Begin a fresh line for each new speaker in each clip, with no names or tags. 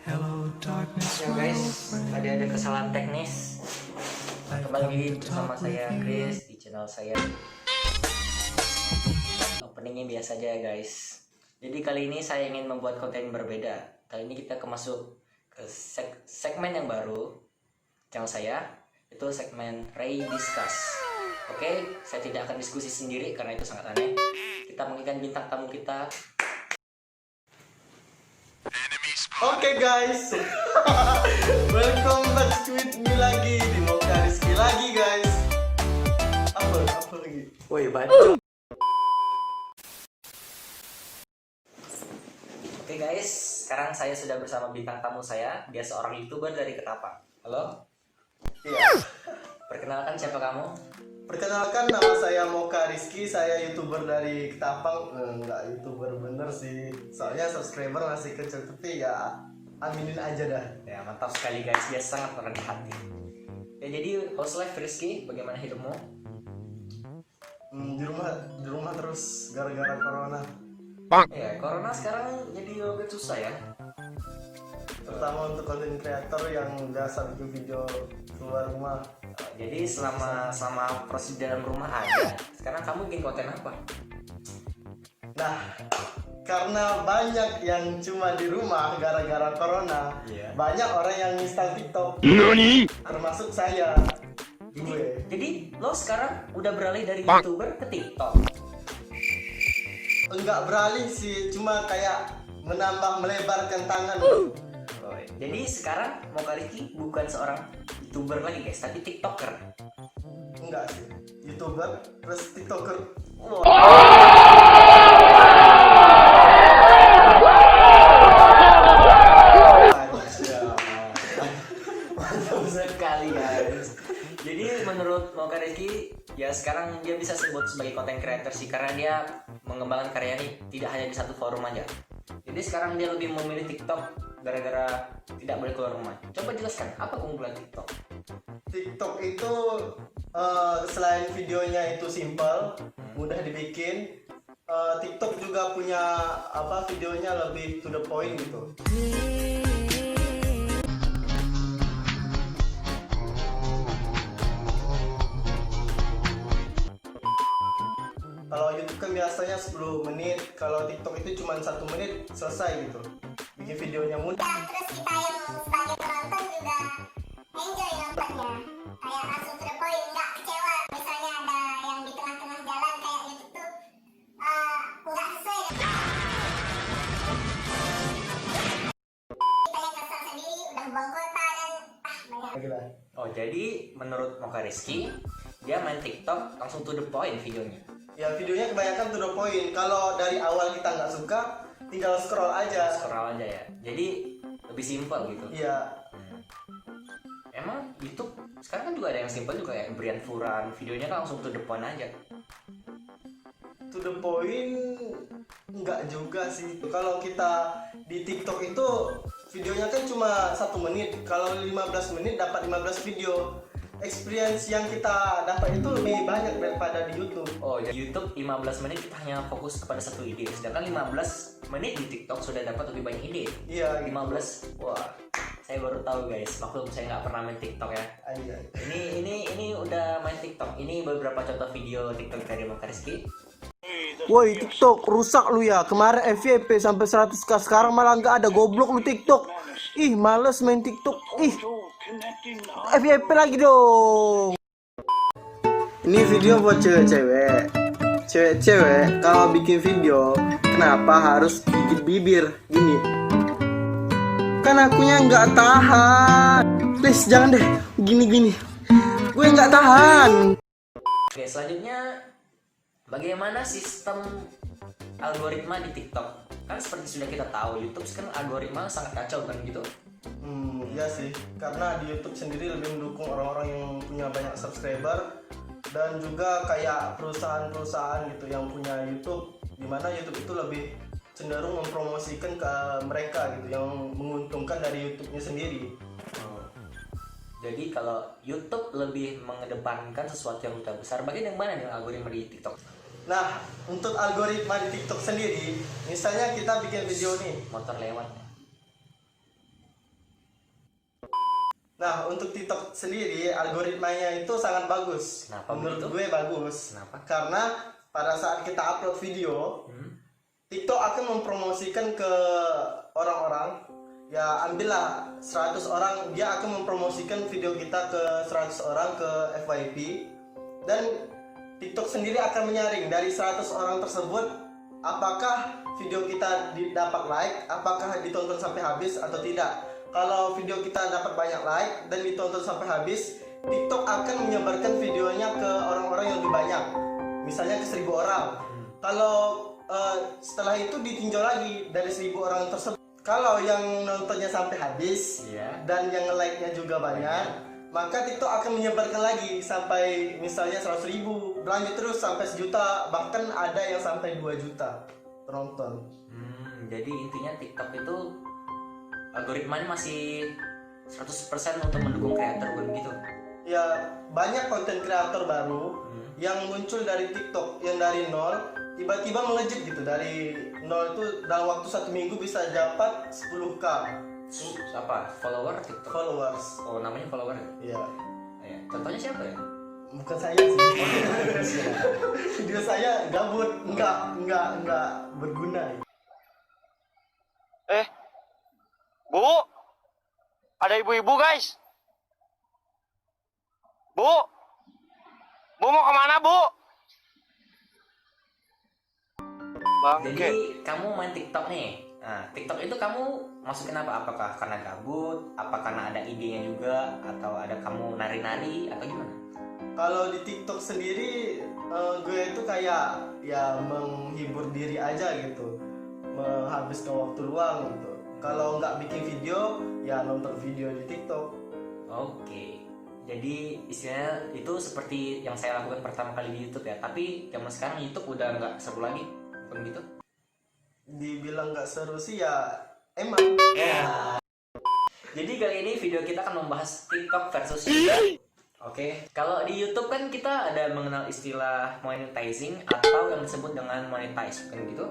Ya guys, tadi ada kesalahan teknis. Kembali bersama saya Chris di channel saya. Openingnya biasa aja ya guys. Jadi kali ini saya ingin membuat konten berbeda. Kali ini kita masuk ke segmen yang baru channel saya, itu segmen Ray Discuss. Oke, saya tidak akan diskusi sendiri karena itu sangat aneh. Kita menginginkan bintang tamu kita.
Oke guys, welcome back with me lagi di Moka Rizky lagi guys. Apa lagi?
Woi bacot. Oke guys, sekarang saya sudah bersama bintang tamu saya. Dia seorang YouTuber dari Ketapang. Halo.
Iya.
Perkenalkan siapa kamu?
Perkenalkan, nama saya Moka Rizky. Saya YouTuber dari Ketapang. Enggak YouTuber bener sih, soalnya subscriber masih kecil, tapi ya aminin aja dah.
Ya mantap sekali guys, dia sangat rendah hati. Ya jadi host live Rizky, bagaimana hidupmu?
Di rumah terus gara-gara corona.
Ya corona sekarang jadi agak susah ya.
Terutama untuk konten kreator yang biasa bikin video keluar rumah.
Jadi selama proses dalam rumah aja. Sekarang kamu bikin konten apa?
Nah, karena banyak yang cuma di rumah gara-gara corona, banyak orang yang install TikTok. Termasuk saya.
Jadi lo sekarang udah beralih dari YouTuber ke TikTok?
Enggak beralih sih, cuma kayak melebarkan tangan.
Jadi sekarang Moka Rizky bukan seorang YouTuber lagi guys, tapi TikToker.
Enggak sih, YouTuber plus TikToker.
Mantap sekali guys. Jadi menurut Moka Rizky, ya sekarang dia bisa sebut sebagai content creator sih, karena dia mengembangkan karyanya tidak hanya di satu forum aja. Jadi sekarang dia lebih memilih TikTok gara-gara tidak boleh keluar rumah. Coba jelaskan apa keunggulan TikTok?
TikTok itu selain videonya itu simple, mudah dibikin, TikTok juga punya videonya lebih to the point gitu. Kalau YouTube kan biasanya 10 menit, kalau TikTok itu cuma 1 menit selesai gitu. Bikin videonya mudah.
Terus kita yang sebagai penonton juga enjoy nontonnya, kayak langsung to the point, nggak kecewa misalnya ada yang di tengah-tengah jalan kayak YouTube tuh nggak sesuai dengan kita yang kesal sendiri udah buang kota dan banyak.
Oh jadi menurut Moka Rizky, dia main TikTok langsung to the point videonya.
Ya videonya kebanyakan to the point. Kalau dari awal kita nggak suka, tinggal scroll aja.
Scroll aja ya. Jadi lebih simpel gitu.
Iya.
Emang YouTube sekarang kan juga ada yang simpel juga kayak Brian Furan, videonya kan langsung to the point aja.
To the point nggak juga sih. Kalau kita di TikTok itu videonya kan cuma 1 menit. Kalau 15 menit dapat 15 video. Experience yang kita dapat itu lebih banyak daripada di YouTube.
Oh, di YouTube 15 menit kita hanya fokus kepada satu ide, sedangkan 15 menit di TikTok sudah dapat lebih banyak ide.
Iya,
15. Wah, saya baru tahu guys. Maklum saya nggak pernah main TikTok ya.
Iya.
Ini udah main TikTok. Ini beberapa contoh video TikTok dari Moka Rizky.
Woi TikTok rusak lu ya. Kemarin FYP sampai 100k, sekarang malah nggak ada, goblok lu TikTok. Ih males main TikTok. Ih FYP lagi dong. Ini video buat cewek-cewek. Cewek-cewek kalau bikin video kenapa harus gigit bibir gini? Kan akunya nggak tahan. Please jangan deh gini-gini. Gue nggak tahan.
Oke, selanjutnya bagaimana sistem algoritma di TikTok? Kan seperti sudah kita tahu, YouTube sekarang algoritma sangat kacau kan gitu.
Iya sih, karena di YouTube sendiri lebih mendukung orang-orang yang punya banyak subscriber, dan juga kayak perusahaan-perusahaan gitu yang punya YouTube, dimana YouTube itu lebih cenderung mempromosikan ke mereka gitu, yang menguntungkan dari YouTube-nya sendiri.
Jadi kalau YouTube lebih mengedepankan sesuatu yang udah besar, bagaimana dengan algoritma di TikTok?
Nah, untuk algoritma di TikTok sendiri, misalnya kita bikin video nih,
Motor lewat.
Nah, untuk TikTok sendiri algoritmanya itu sangat bagus.
Kenapa
Menurut
begitu?
gue bagus.
Kenapa?
Karena pada saat kita upload video, TikTok akan mempromosikan ke orang-orang. Ya, ambillah 100 orang, dia akan mempromosikan video kita ke 100 orang ke FYP. Dan TikTok sendiri akan menyaring dari 100 orang tersebut apakah video kita dapat like, apakah ditonton sampai habis atau tidak. Kalau video kita dapat banyak like dan ditonton sampai habis, TikTok akan menyebarkan videonya ke orang-orang yang lebih banyak, misalnya ke 1000 orang. Kalau setelah itu ditinjau lagi dari 1000 orang tersebut, kalau yang nontonnya sampai habis dan yang like-nya juga banyak, maka TikTok akan menyebarkan lagi sampai misalnya 100.000, berlanjut terus sampai 1 juta, bahkan ada yang sampai 2 juta penonton.
Jadi intinya TikTok itu algoritmanya masih 100% untuk mendukung kreator begitu.
Ya, banyak konten kreator baru yang muncul dari TikTok yang dari nol tiba-tiba melejit gitu. Dari nol itu dalam waktu 1 minggu bisa dapat 10k
Siapa? Follower TikTok?
followers.
Oh, namanya follower ya?
Ya,
Ya. Contohnya siapa ya?
bukan saya sih. Video saya gabut, enggak berguna.
Bu, ada ibu-ibu guys. Bu mau kemana bu? Bangke.
Jadi kamu main TikTok nih. Nah, TikTok itu kamu masukin apa? Apakah karena gabut? Apa karena ada idenya juga? Atau ada kamu nari-nari? Atau gimana?
Kalau di TikTok sendiri, gue itu kayak ya menghibur diri aja gitu, menghabiskan waktu luang gitu. Kalau nggak bikin video, ya nonton video di TikTok.
Oke. Jadi istilahnya itu seperti yang saya lakukan pertama kali di YouTube ya. Tapi zaman sekarang YouTube udah nggak seru lagi, bukan gitu?
Dibilang nggak seru sih ya emang.
Ya. Jadi kali ini video kita akan membahas TikTok versus YouTube. Oke, kalau di YouTube kan kita ada mengenal istilah monetizing atau yang disebut dengan monetize, bukan gitu?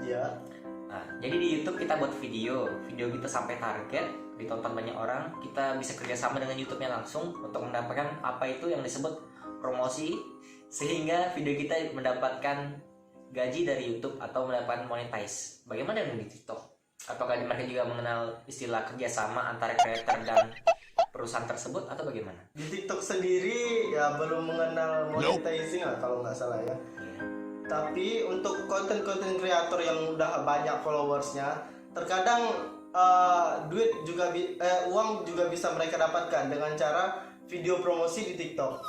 Iya.
Nah, jadi di YouTube kita buat video kita sampai target, ditonton banyak orang, kita bisa kerjasama dengan YouTube-nya langsung untuk mendapatkan apa itu yang disebut promosi, sehingga video kita mendapatkan gaji dari YouTube atau mendapatkan monetize. Bagaimana dengan di TikTok? Apakah mereka juga mengenal istilah kerjasama antara creator dan perusahaan tersebut atau bagaimana?
Di TikTok sendiri ya belum mengenal monetizing lah kalau nggak salah ya. Tapi untuk konten-konten kreator yang udah banyak followersnya, terkadang uang juga bisa mereka dapatkan dengan cara video promosi di TikTok.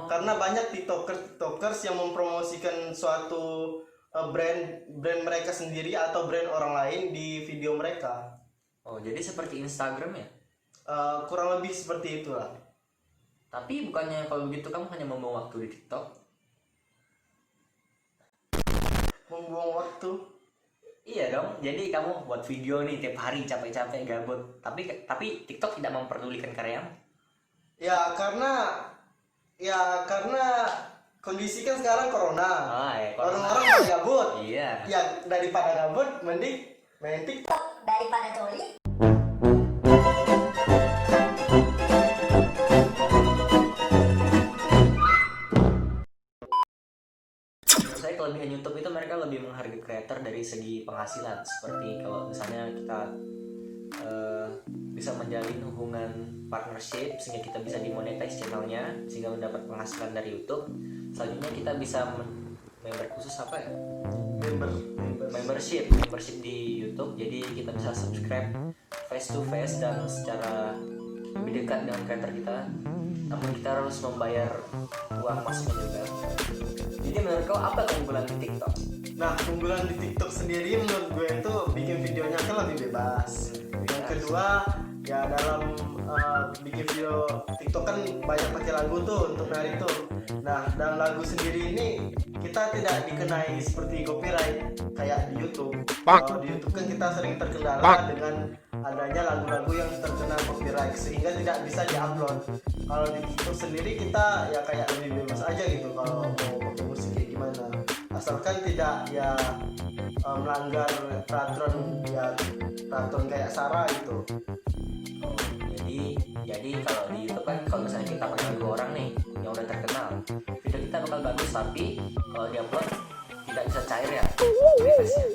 Karena banyak tiktokers yang mempromosikan suatu brand mereka sendiri atau brand orang lain di video mereka.
Oh, jadi seperti Instagram ya?
Kurang lebih seperti itulah.
Tapi bukannya kalau begitu kamu hanya membuang waktu di TikTok?
Membuang waktu.
Iya dong, jadi kamu buat video nih tiap hari capek-capek gabut, tapi TikTok tidak memperdulikan karyamu.
Ya karena kondisi kan sekarang corona.
Corona.
Orang-orang pada gabut.
Iya.
Ya daripada gabut mending main TikTok.
Daripada coli.
Saya kelebihan YouTube itu mereka lebih menghargai kreator dari segi penghasilan. Seperti kalau misalnya kita bisa menjalin hubungan partnership sehingga kita bisa dimonetize channelnya sehingga mendapat penghasilan dari YouTube. Selanjutnya kita bisa member khusus apa ya? Membership di YouTube. Jadi kita bisa subscribe face to face dan secara lebih dekat dengan kreator kita. Namun kita harus membayar uang masuknya juga. Jadi menurut kau apa keunggulan di TikTok?
Nah, keunggulan di TikTok sendiri menurut gue itu bikin videonya kan lebih bebas. Yang kedua, ya dalam bikin video TikTok kan banyak pakai lagu tuh untuk nari tuh. Nah, dalam lagu sendiri ini kita tidak dikenai seperti copyright kayak di YouTube. Kalau di YouTube kan kita sering terkendala dengan adanya lagu-lagu yang terkena copyright sehingga tidak bisa diupload. Kalau di TikTok sendiri kita ya kayak lebih bebas aja gitu kalau mau pakai musik kayak gimana, asalkan tidak ya melanggar peraturan kayak SARA gitu.
Jadi ya Jadi kalau di YouTube kan kalau misalnya kita pakai 2 orang nih yang udah terkenal, video kita bakal bagus, tapi kalau diupload tidak bisa cair ya refreshnya.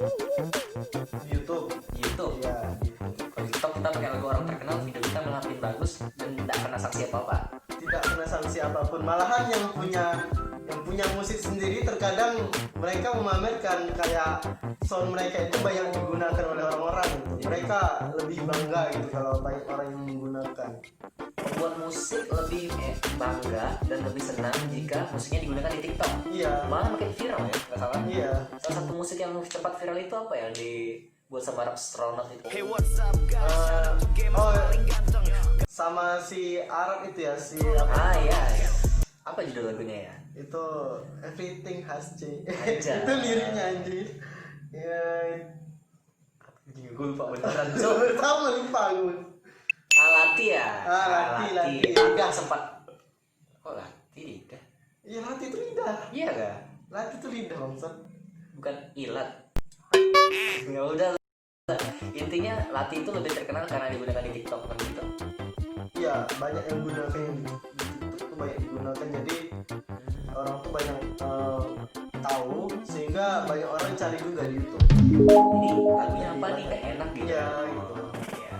YouTube.
YouTube.
Iya.
Kalau TikTok kita pakai lagu orang terkenal, video kita malah makin bagus dan tidak kena sanksi apa-apa.
Tidak kena sanksi apapun. Malahan yang punya musik sendiri terkadang mereka memamerkan kayak sound mereka itu banyak digunakan oleh orang-orang gitu. Mereka lebih bangga gitu kalau banyak orang yang menggunakan.
Pembuat musik lebih bangga dan lebih senang jika musiknya digunakan di TikTok.
Iya.
Malah makin viral ya, nggak salah.
Iya.
Salah satu musik yang cepat viral itu apa ya, dibuat sama Astronot itu?
Sama si Arab itu ya, si
Ah iya, iya. Apa judul lagunya ya?
itu Everything Has Changed.
Anjay.
Itu liriknya anjir. Ya,
Gue lupa beneran, Cok.
sama lupa gue.
Lati ya?
Lati.
Lidah sempat. Kok Lati lidah?
Iya, Lati itu lidah.
Iya gak?
Lati itu lidah, maksud.
Bukan ilat. Ya udah. Intinya Lati itu lebih terkenal karena digunakan di TikTok, kan gitu.
Iya, banyak yang gunakan yang di TikTok tuh banyak digunakan, jadi orang tuh banyak tahu sehingga banyak orang cari juga di YouTube.
Ini lagunya apa nih, kan enak gitu.
Iya, gitu.
Iya.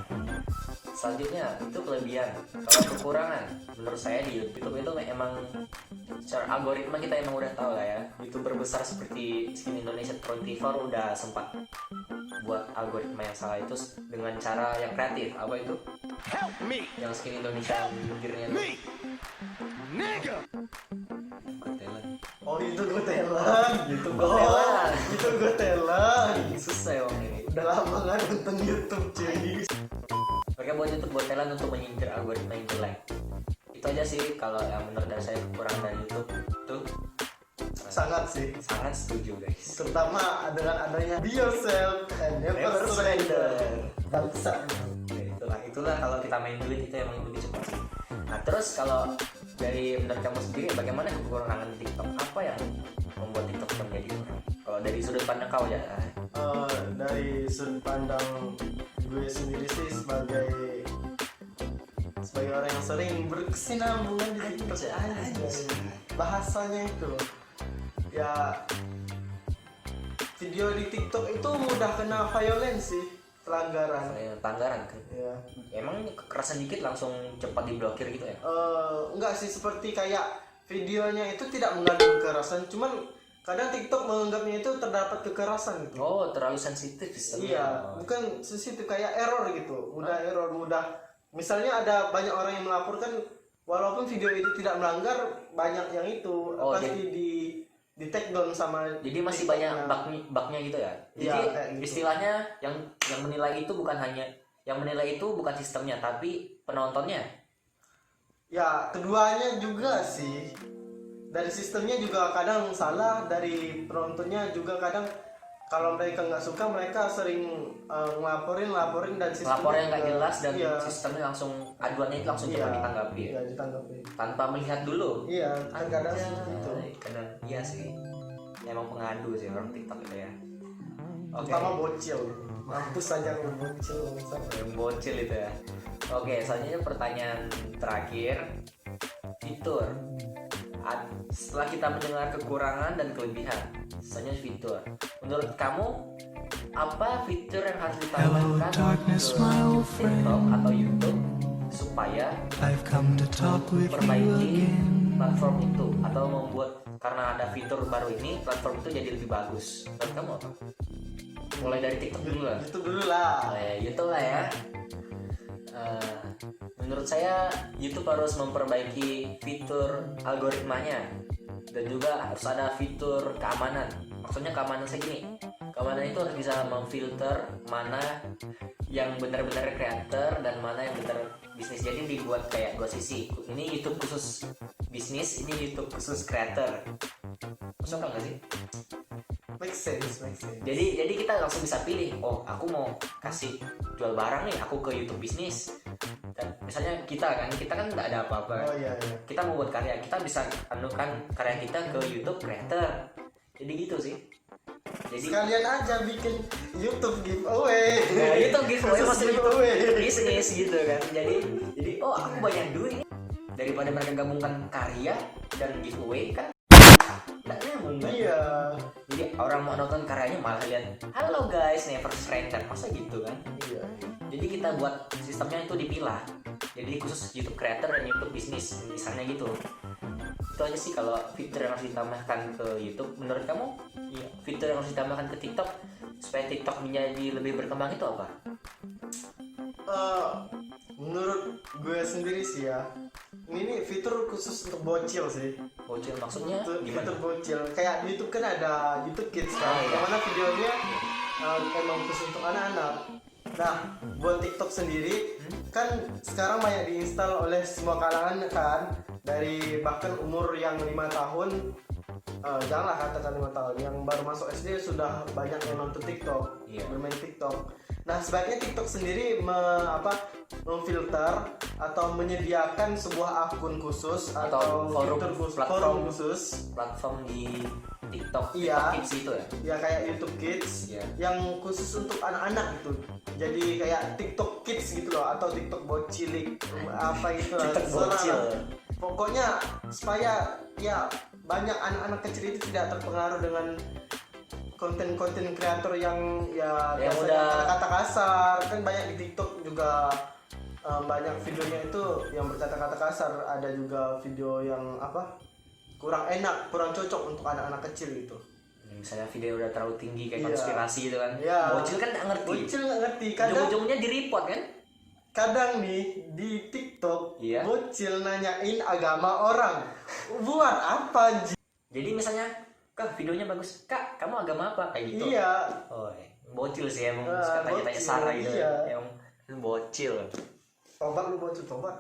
Selanjutnya itu kelebihan. Kalau kekurangan, menurut saya di YouTube itu emang secara algoritma kita emang udah tahu lah ya. YouTuber besar seperti Skin Indonesia 24 udah sempat buat algoritma yang salah itu dengan cara yang kreatif. Apa itu? Yang Skin Indonesia mikirnya tuh. Gotelan.
Oh, itu gue telan.
Itu gotelan.
Itu gue telan.
Susah ya Bang ini.
Udah lama nggak nonton YouTube cuy.
Mereka buat YouTube gotelan untuk menyingkir algoritma yang jelek. Itu aja sih kalau yang menurut dari saya kekurangan dari YouTube tuh.
Sangat sih.
Sangat setuju guys.
Terutama dengan adanya Be Yourself and Never Surrender. Bangsa.
Ya, itulah kalau kita main duit itu emang lebih cepat sih. Nah terus kalau dari menurut kamu sendiri bagaimana kekurangan TikTok? Apa yang membuat TikTok menjadi kurang? Kalau dari sudut pandang kau ya?
Dari sudut pandang gue sendiri sih sebagai orang yang sering berkesinambungan di TikTok aja. Bahasanya itu loh. Ya, video di TikTok itu mudah kena violence sih, pelanggaran.
Pelanggaran kan?
Ya.
Emang kekerasan dikit langsung cepat diblokir gitu ya?
Enggak sih, seperti kayak videonya itu tidak mengandung kekerasan, cuman kadang TikTok menganggapnya itu terdapat kekerasan gitu.
Oh, terlalu sensitif sistemnya.
Iya, bukan sensitif, kayak error gitu. Mudah. Misalnya ada banyak orang yang melaporkan walaupun video itu tidak melanggar, banyak yang itu pasti di take down sama.
Jadi masih banyak bugnya gitu ya. Jadi
gitu.
istilahnya yang menilai itu bukan hanya yang menilai itu bukan sistemnya tapi penontonnya.
Ya, keduanya juga sih. Dari sistemnya juga kadang salah, dari penontonnya juga kadang kalau mereka nggak suka mereka sering ngelaporin dan sistemnya
Laporannya nggak jelas dan
iya,
sistemnya langsung aduannya itu langsung cepat ditanggapi ya.
Iya, ditanggapi.
Tanpa melihat dulu.
Iya, kadang seperti itu.
Kadang iya sih. Emang pengadu sih orang TikTok itu ya. Oke.
Terutama bocil. Mampus aja lu bocil.
Yang bocil itu ya. Oke, selanjutnya pertanyaan terakhir. Fitur. Setelah kita mendengar kekurangan dan kelebihan, selanjutnya fitur. Menurut kamu apa fitur yang harus ditambahkan ke TikTok atau YouTube supaya memperbaiki platform itu atau membuat karena ada fitur baru ini platform itu jadi lebih bagus? Menurut kamu apa? Mulai dari TikTok dulu lah.
YouTube dulu lah.
YouTube lah ya. Menurut saya YouTube harus memperbaiki fitur algoritmanya dan juga harus ada fitur keamanan. Maksudnya keamanan saya gini, keamanan itu harus bisa memfilter mana yang benar-benar creator dan mana yang benar bisnis. Jadi dibuat kayak dua sisi. Ini YouTube khusus bisnis, ini YouTube khusus creator. Masuk nggak sih?
Make sense.
Jadi kita langsung bisa pilih. Oh, aku mau kasih jual barang nih, aku ke YouTube bisnis. Dan misalnya kita kan nggak ada apa-apa.
Oh iya.
Kita mau buat karya, kita bisa anukan karya kita ke YouTube creator. Jadi gitu sih. Jadi
sekalian aja bikin YouTube giveaway.
nah, YouTube giveaway
Khusus
maksudnya
giveaway.
bisnis gitu kan. Jadi oh aku banyak duit nih. Daripada mereka gabungkan karya dan giveaway kan nggak nyambung kan?
Iya.
Jadi orang mau nonton karyanya malah lihat halo guys never stranger masa gitu kan.
Iya.
Jadi kita buat sistemnya itu dipilah. Jadi khusus YouTube creator dan YouTube bisnis misalnya gitu. Itu aja sih kalau fitur yang harus ditambahkan ke YouTube. Menurut kamu fitur yang harus ditambahkan ke TikTok supaya TikTok menjadi lebih berkembang itu apa?
Menurut gue sendiri sih ya, ini fitur khusus untuk bocil sih.
Bocil maksudnya
Fitur
gimana?
bocil. Kayak di YouTube kan ada YouTube Kids kan,
Oh, iya.
yang mana videonya emang khusus untuk anak-anak. Nah, buat TikTok sendiri kan sekarang banyak diinstal oleh semua kalangan kan, dari bahkan umur yang 5 tahun, janganlah katakan 5 tahun, yang baru masuk SD sudah banyak yang nonton TikTok,
Iya.
bermain TikTok. Nah, sebaiknya TikTok sendiri memfilter atau menyediakan sebuah akun khusus
Atau
atau
forum,
fitur khusus,
platform.
forum khusus.
Platform di TikTok,
Iya.
TikTok Kids itu ya?
Ya kayak YouTube Kids
Iya.
yang khusus untuk anak-anak gitu. Jadi kayak TikTok Kids gitu loh, atau TikTok bocilik apa itu lah.
TikTok
terserah
bocil.
lah. Pokoknya supaya ya banyak anak-anak kecil itu tidak terpengaruh dengan konten-konten kreator yang ya
Yang
biasanya
udah-
kata-kata kasar. Kan banyak di TikTok juga banyak videonya itu yang berkata-kata kasar. Ada juga video yang apa kurang enak, kurang cocok untuk anak-anak kecil gitu.
Misalnya video udah terlalu tinggi kayak
Iya.
konspirasi gitu kan.
Iya.
Bocil kan nggak ngerti.
Bocil nggak ngerti. Kadang
Ujung-ujungnya di report kan?
nih di TikTok
Iya.
bocil nanyain agama orang. Buat apa anjing?
Jadi misalnya, Kak videonya bagus, Kak kamu agama apa? Kayak gitu.
Iya.
Oh, bocil sih emang
Ah,
suka tanya-tanya
bocil,
Sarah gitu.
iya.
Emang bocil.
Tobat lu bocil, tobat.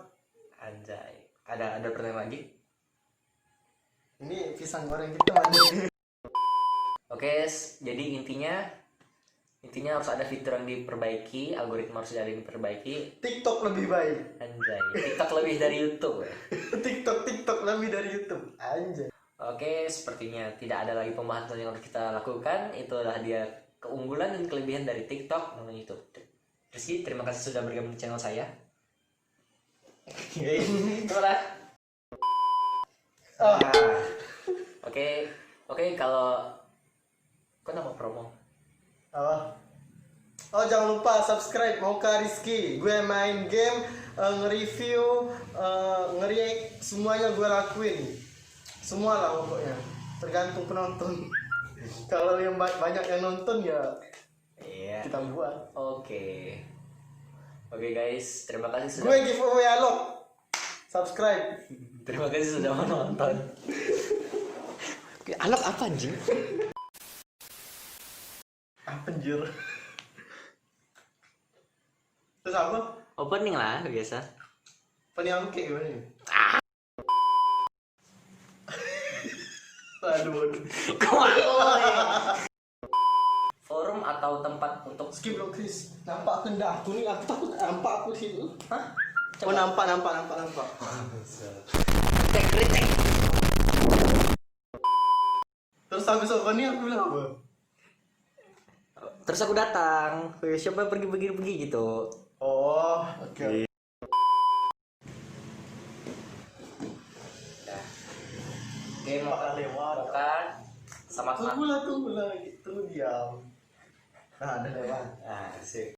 Anjay. Ada pertanyaan lagi?
Ini pisang goreng kita mana?
Oke, jadi intinya harus ada fitur yang diperbaiki, algoritma harus ada yang diperbaiki.
TikTok lebih baik.
Anjay, TikTok lebih dari YouTube ya.
TikTok lebih dari YouTube. Anjay.
Oke, sepertinya tidak ada lagi pembahasan yang harus kita lakukan. Itulah dia keunggulan dan kelebihan dari TikTok dan YouTube. Rizky, terima kasih sudah bergabung di channel saya. Itulah.
Ah.
Nah, Oke, kalau kenapa promo?
Apa? Oh jangan lupa subscribe Mocha Rizky. Gue main game, nge-review, nge-react, semuanya gue lakuin. Semua lah pokoknya. Tergantung penonton. Kalau yang banyak yang nonton ya
Iya.
kita buat.
Oke guys, terima kasih
Gue
sudah
giveaway Alok. Subscribe.
terima kasih sudah menonton. Oke, Alok apa anjing?
Apa anjir? Terus apa?
Opening lah biasa.
Penyangke gimana nih? Aduh.
Forum atau tempat untuk
Skip lo Chris. Nampak kendahku nih. Aku takut nampak aku sih.
Hah?
Oh nampak.
Kritik.
Terus habis apa nih aku bilang apa?
Terus aku datang. Siapa pergi gitu.
Oh, oke.
Oke, makan. Sama
Tunggu lah, gitu diam. Nah, ada lewat.
Nah, sip.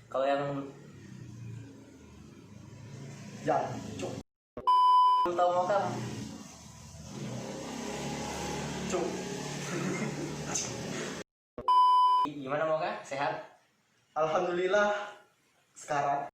Kalau yang
Jangan, cuk.
belum tahu mau kamu
Cuk.
gimana mau kah? Sehat?
Alhamdulillah sekarang